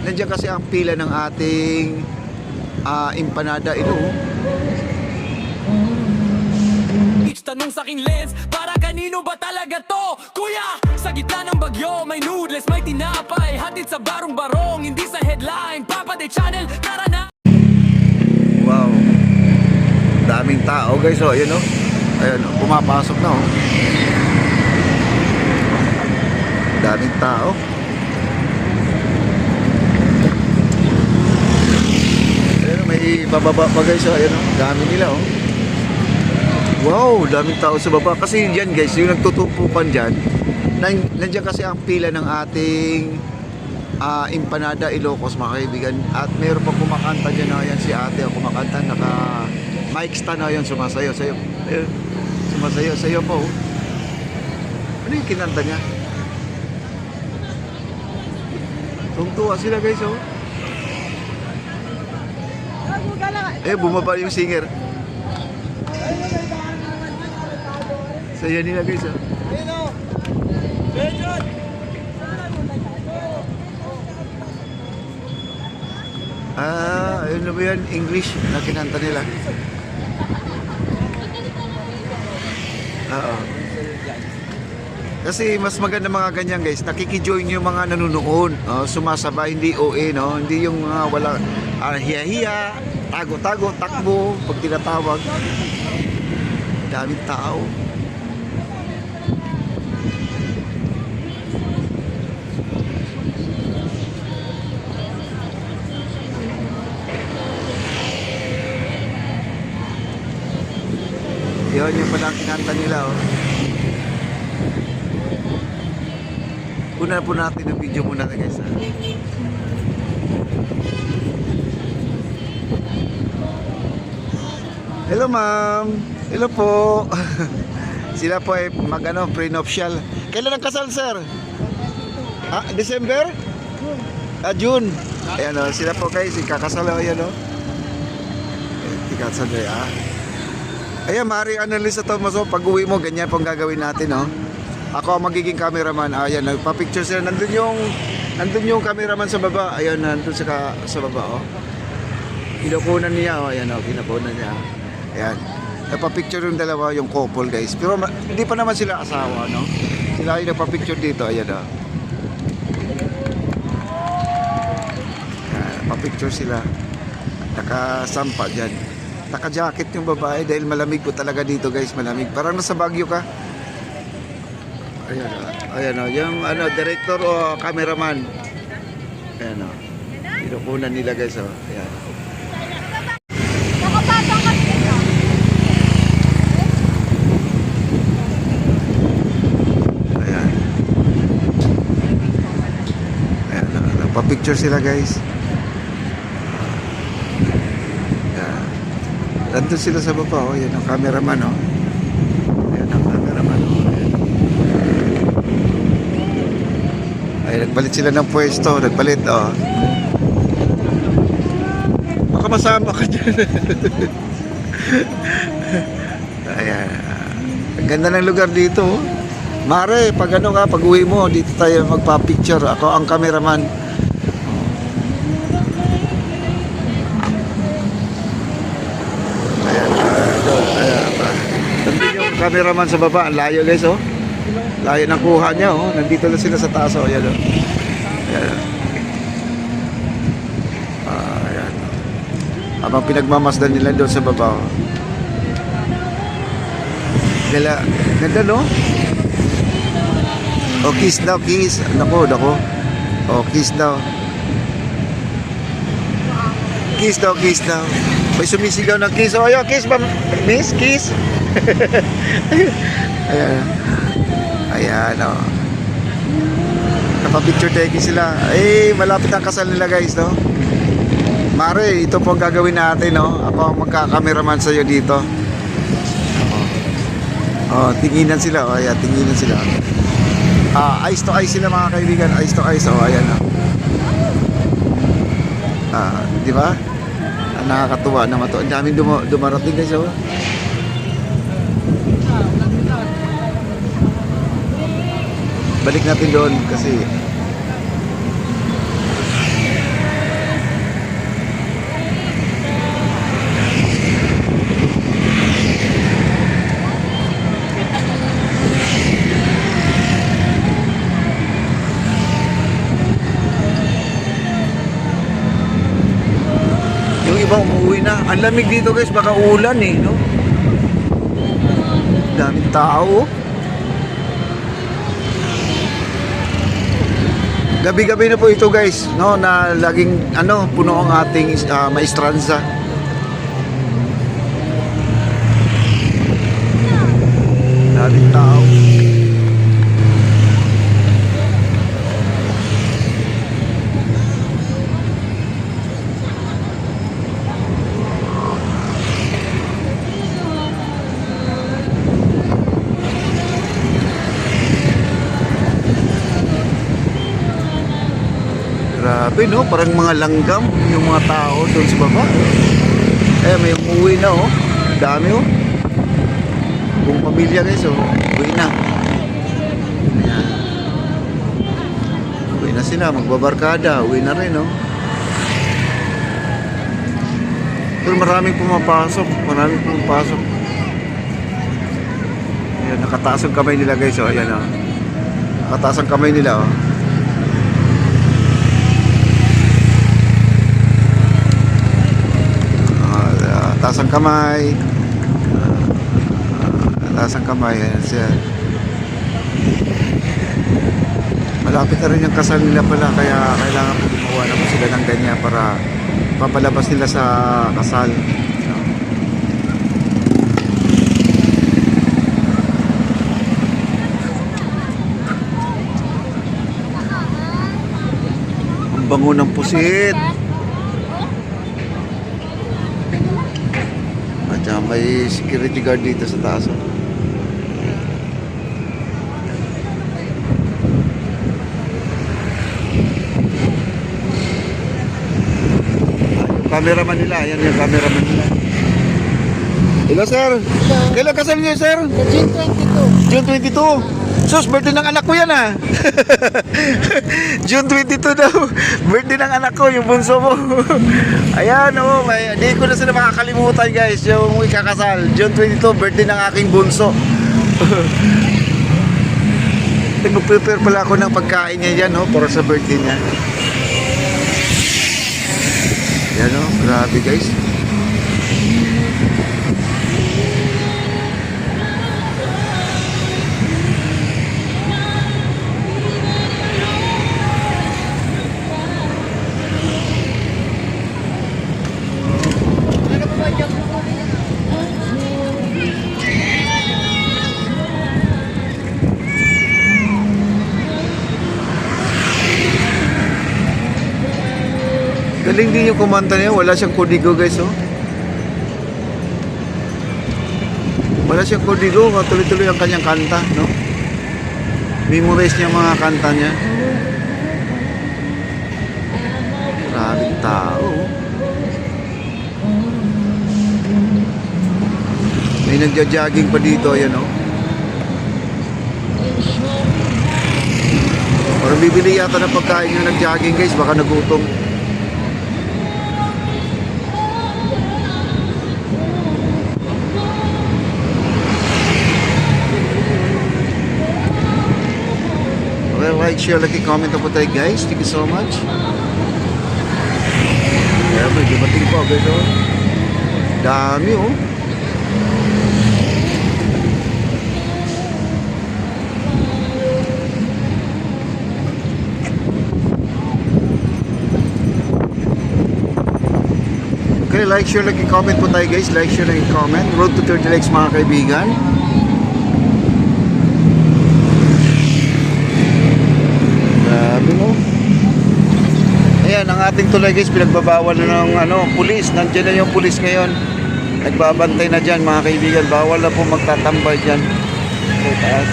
nandiyan kasi ang pila ng ating empanada ito. Each tanong sa aking lens, para kanino ba talaga to? Kuya, sa gitna ng bagyo, may noodles, may tinapay, hatid sa barong-barong, hindi sa headline. Papa de Channel, tara na! Wow, daming tao guys. Oh, ayan oh. Ayan oh, pumapasok na oh. Daming tao. Ayan oh, may bababa pa guys. Oh, ayan oh, dami nila oh. Wow, daming tao sa baba. Kasi dyan guys, yung nagtutupukan dyan, nandiyan kasi ang pila ng ating empanada Ilocos, mga kaibigan. At meron pa kumakanta dyan na yan, si ate ang kumakanta, naka mic stand na yan, sumasayo sayo. Ayun, sumasayo sayo po. Ano yung kinanta niya? Tungtuwa sila guys oh. Eh, bumaba yung singer. Saya nila guys oh. Ayun na ba yan? English na kinanta nila. Oo. Kasi mas maganda mga ganyan guys, nakikijoin yung mga nanonood, sumasabay, hindi OA, no? Hindi yung wala hiya-hiya, tago-tago, takbo pag tinatawag. Daming tao. Yun yung pala ang kinanta nila oh. Una po natin yung video muna na guys ha? Hello ma'am. Hello po. Sila po ay pre-nuptial. Kailan ang kasal sir? December? June. Ayan o, sila po guys, ikakasal o yan o. Ikakasal o yan. Ayan, maaari analisa to maso. Pag uwi mo, ganyan pong gagawin natin o. Ako ang magiging cameraman. Ayan, nagpa-picture sila. Nandun yung cameraman sa baba. Ayan, nandun sa baba o. Kinukunan niya o. Ayan o, kinukunan niya. Ayan. Nagpa-picture yung dalawa, yung couple guys. Pero hindi pa naman sila asawa, no? Sila yung nagpa-picture dito. Ayan o. Nagpa-picture sila. Nakasampa dyan. Naka-jacket yung babae dahil malamig po talaga dito guys. Malamig. Parang nasa Baguio ka. Ayan o. Ayan o. Yung director o cameraman. Ayan o. Kinukunan nila guys o. Ayan. Pa-picture sila guys. Yan. Nandun sila sa baba oh. Yan ang cameraman oh. Yan ang cameraman oh. Ay, nagpalit sila ng pwesto. Nagpalit oh. Baka masama ka dyan. Ayan. Ang ganda ng lugar dito oh. Mare, pag pag uwi mo, dito tayo magpa-picture. Ako ang cameraman. Cameraman sa baba, ang layo guys oh. Layo ng kuha niya oh. Nandito na sila sa taas oh. Ayan oh. Ayan. Ayan. Habang pinagmamasdan nila doon sa baba oh. Ganda no? Oh, kiss daw, kiss. Nako. Oh, kiss daw. Kiss daw. May sumisigaw ng kiss. Oh, ayo, kiss ba? Miss, kiss. Ayan oh. Napapicture taking sila. Eh, malapit ang kasal nila guys no. Mare, ito po ang gagawin natin no. Ako ang magka-cameraman sa iyo dito. Oh, tinginan sila oh. Ayan, tinginan sila. Eyes to eyes sila mga kaibigan. Eyes to eyes oh. Ayan oh. Di ba? Nakakatuwa naman to. Ang daming dumarating guys oh. Balik natin doon kasi na. Ang lamig dito guys, baka ulan eh, no? Daming tao. Gabi-gabi na po ito guys, no, na laging ano, puno ang ating maestranza. Daming tao. Grabe no, parang mga langgam yung mga tao doon sa baba. Eh, may umuwi na oh. Dami oh. Buong pamilya guys oh. Uwi na. Ayan. Uwi na sila, magbabarkada. Uwi na rin oh. Pero maraming pumapasok. Maraming pumapasok. Ayan, nakataas ang kamay nila guys oh. Ayan oh. Nakataas ang kamay nila oh. Taas ang kamay. Taas ang kamay. Ayan siya. Malapit na rin yung kasal nila pala. Kaya kailangan po gumawa naman sila ng ganyan para papalabas nila sa kasal. Ang bango ng pusit. At may security guard dito sa taas. Yung cameraman nila, ayan yung cameraman nila. Hello sir. Kailan kasal niyo sir? June 22. Sus, birthday ng anak ko yan ah. June 22 daw. Birthday ng anak ko, yung bunso mo. Ayan oh, di ko na sila makakalimutan guys. Yung ikakasal. June 22, birthday ng aking bunso. Nag-prepare pala ako ng pagkain niya yan oh, para sa birthday niya. Yan oh, grabe guys. Galing din yung kumanta niya, wala siyang kodigo guys oh. Wala siyang kodigo, tuloy-tuloy ang kanyang kanta, no? Memorize niya mga kanta niya. Maraming tao. May nagja-jogging pa dito, ayan oh. Parang bibili yata ng pagkain yung nag-jogging guys, baka nagutom. Like, share, like, comment po tayo guys. Thank you so much. Kaya may dumating po guys oh. Dami oh. Okay, like, share, like, comment po tayo guys. Like, share, like, comment. Road to 30 likes mga kaibigan. Ayan, ang ating tulay guys, pinagbabawal na ng pulis. Nandiyan na yung pulis ngayon. Nagbabantay na dyan mga kaibigan. Bawal na po magtatambay dyan. Okay, taas.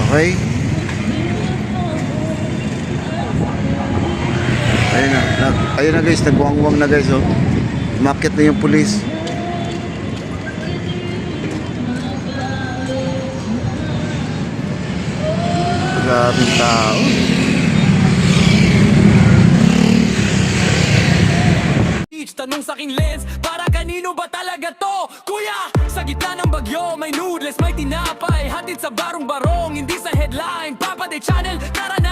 Okay. Ayun na guys, nagwangwang na guys oh. Umakyat na yung pulis. Grabing tao. Tanong sa aking lens, para kanino ba talaga to? Kuya, sa gitna ng bagyo, may noodles, may tinapay, hatid sa barong-barong, hindi sa headline, Papa de Channel, tara na!